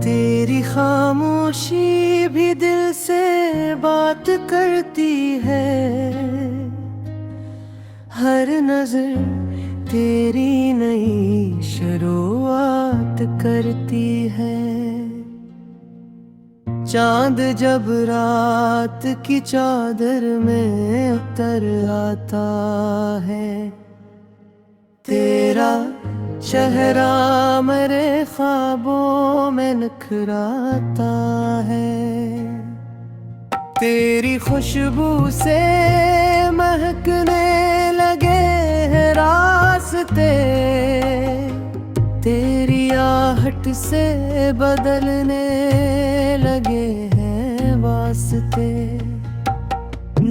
तेरी खामोशी भी दिल से बात करती है। हर नजर तेरी नई शुरुआत करती है। चांद जब रात की चादर में उतर आता है, तेरा चेहरा मेरे ख्वाबों में निखराता है। तेरी खुशबू से महकने लगे हैं रास्ते, तेरी आहट से बदलने लगे हैं वास्ते।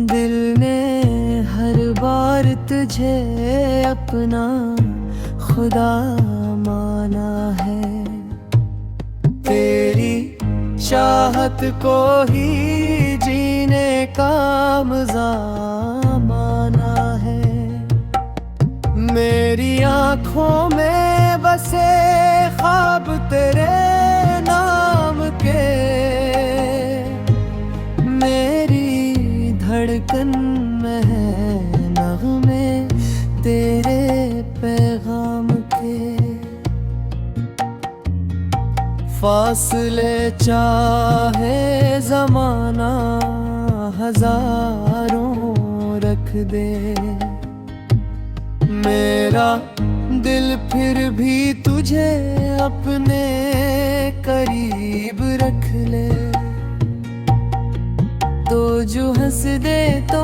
दिल ने हर बार तुझे अपना खुदा माना है। तेरी चाहत को ही जीने का मज़ा माना है। मेरी आँखों में बसे ख्वाब तेरे नाम के, मेरी धड़कन में है नग़्मे तेरे पैगाम के। फासले चाहे ज़माना हज़ारों रख दे, मेरा दिल फिर भी तुझे अपने करीब रख ले। तो जो हंस दे तो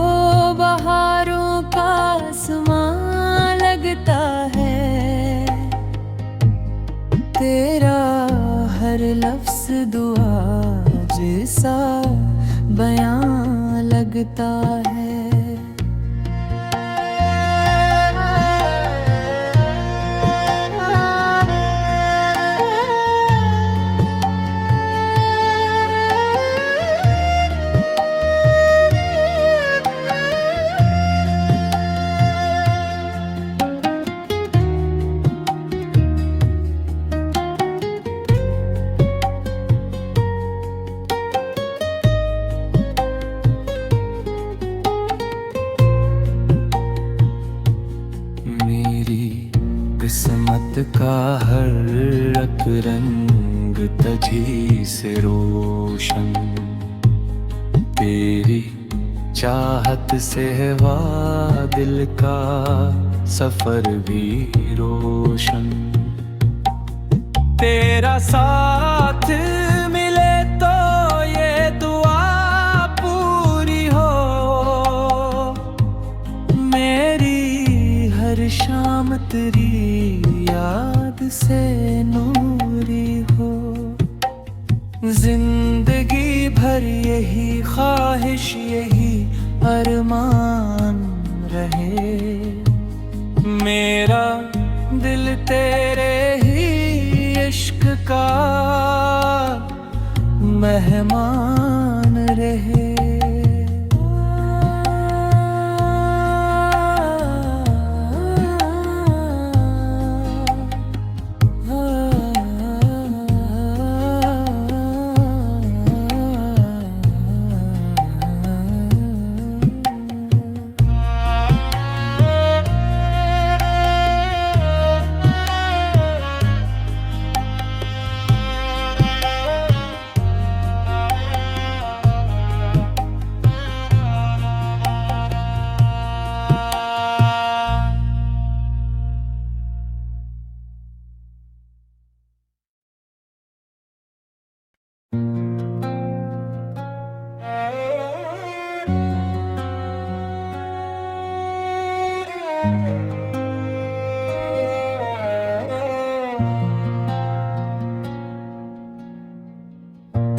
बहारों का आसमां लगता है, तेरा हर लफ्ज़ दुआ जैसा बयां लगता है। किस्मत का हर एक रंग तुझी से रोशन, तेरी चाहत से वा दिल का सफर भी रोशन। तेरा साथ मिले तो ये दुआ पूरी हो, मेरी हर शाम तेरी याद से नूरी हो। जिंदगी भर यही ख्वाहिश यही अरमान रहे, मेरा दिल तेरे ही इश्क का मेहमान रहे।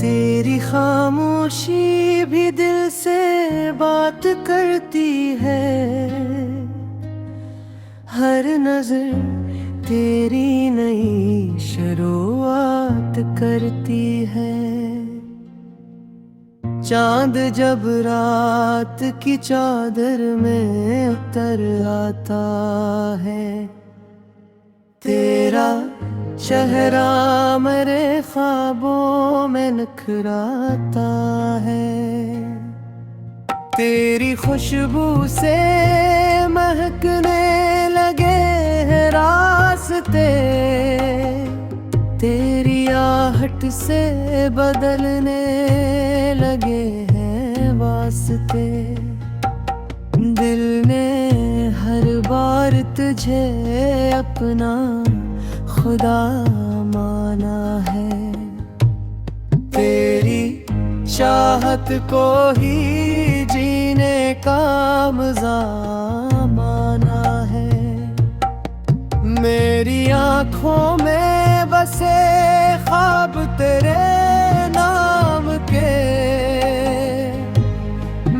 तेरी खामोशी भी दिल से बात करती है। हर नजर तेरी नई शुरुआत करती है। चांद जब रात की चादर में उतर आता है, तेरा चेहरा मेरे ख्वाबों में निखराता है। तेरी खुशबू से महकने लगे हैं रास्ते, तेरी आहट से बदलने लगे हैं वास्ते। दिल ने हर बार तुझे अपना खुदा माना है। तेरी चाहत को ही जीने का मज़ा माना है। मेरी आँखों में बसे ख्वाब तेरे नाम के,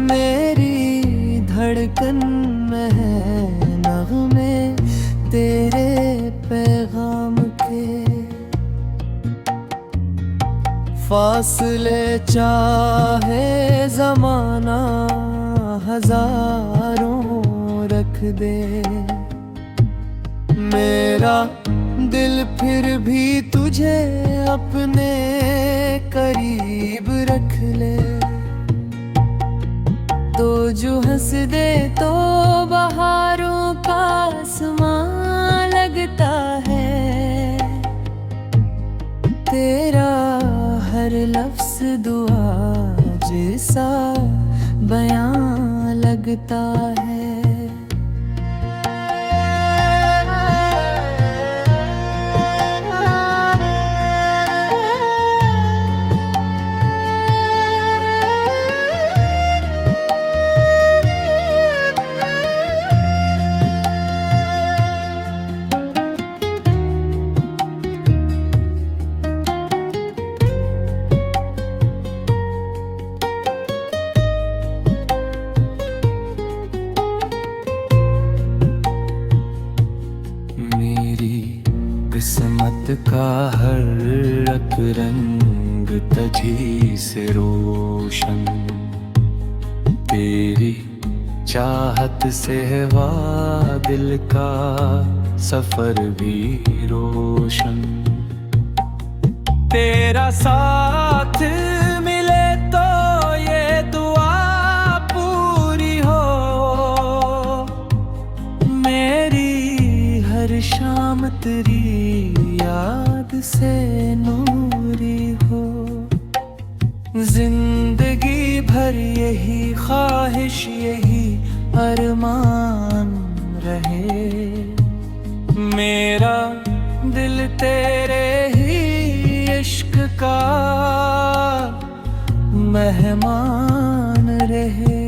मेरी धड़कन में है नग़्मे तेरे पैगाम के। फासले चाहे ज़माना हज़ारों रख दे, मेरा दिल फिर भी तुझे अपने करीब रख ले। तो जो हंस दे तो बहारों का आसमां लगता है। तेरा हर लफ्ज़ दुआ जैसा बयां लगता है। किस्मत का हर एक रंग तुझी से रोशन, तेरी चाहत से वा दिल का सफर भी रोशन। तेरा साथ मिले तो ये दुआ पूरी हो, मेरी हर शाम तेरी याद से नूरी हो। जिंदगी भर यही ख्वाहिश यही अरमान रहे, मेरा दिल तेरे ही इश्क का मेहमान रहे।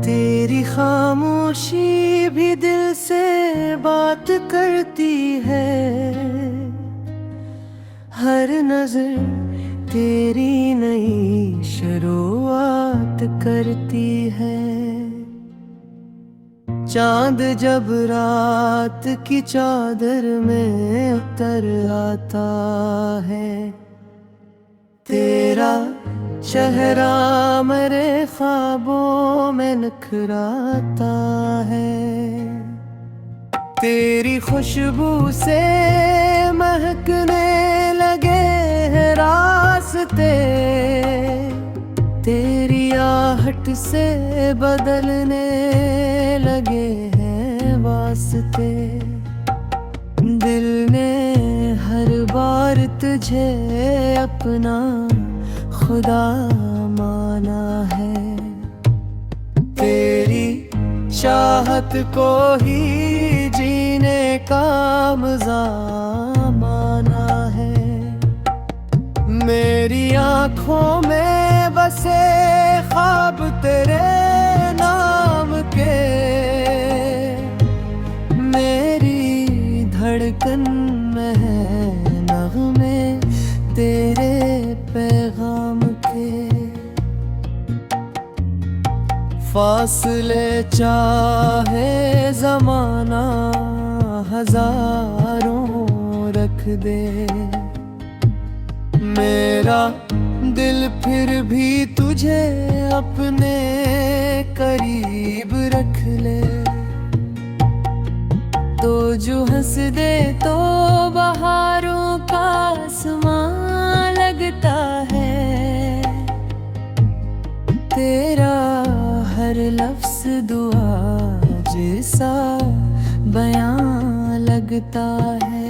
तेरी खामोशी भी दिल से बात करती है। हर नजर तेरी नई शुरुआत करती है। चांद जब रात की चादर में उतर आता है, तेरा चेहरा मेरे ख्वाबों में निखराता है। तेरी खुशबू से महकने लगे हैं रास्ते, तेरी आहट से बदलने लगे हैं वास्ते। दिल ने हर बार तुझे अपना खुदा माना है। तेरी चाहत को ही जीने का मज़ा माना है। मेरी आँखों में बसे ख्वाब तेरे नाम के, मेरी धड़कन में है नग़्मे तेरे पैगाम के। फासले चाहे ज़माना हज़ारों रख दे, मेरा दिल फिर भी तुझे अपने करीब रख ले। तो जो हंस दे तो बहारों का आसमां लगता है। तेरा हर लफ्ज़ दुआ जैसा बयां लगता है।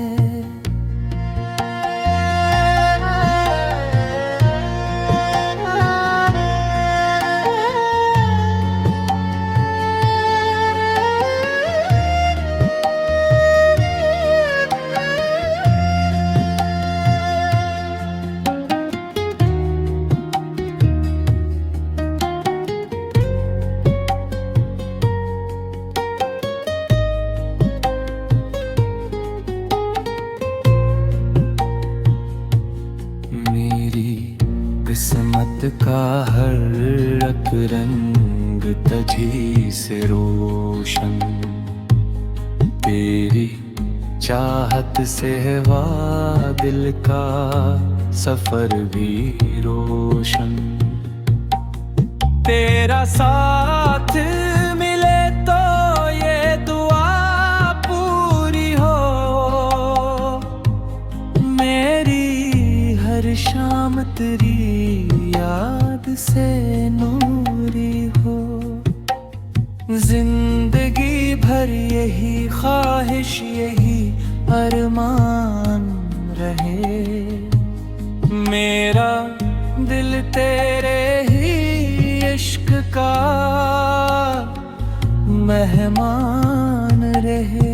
किस्मत का हर रंग तुझी से रोशन, तेरी चाहत से वा दिल का सफर भी रोशन। तेरा साथ मिले तो ये दुआ पूरी हो, मेरी हर शाम तेरी याद से नूरी हो। जिंदगी भर यही ख्वाहिश यही अरमान रहे, मेरा दिल तेरे ही इश्क का मेहमान रहे।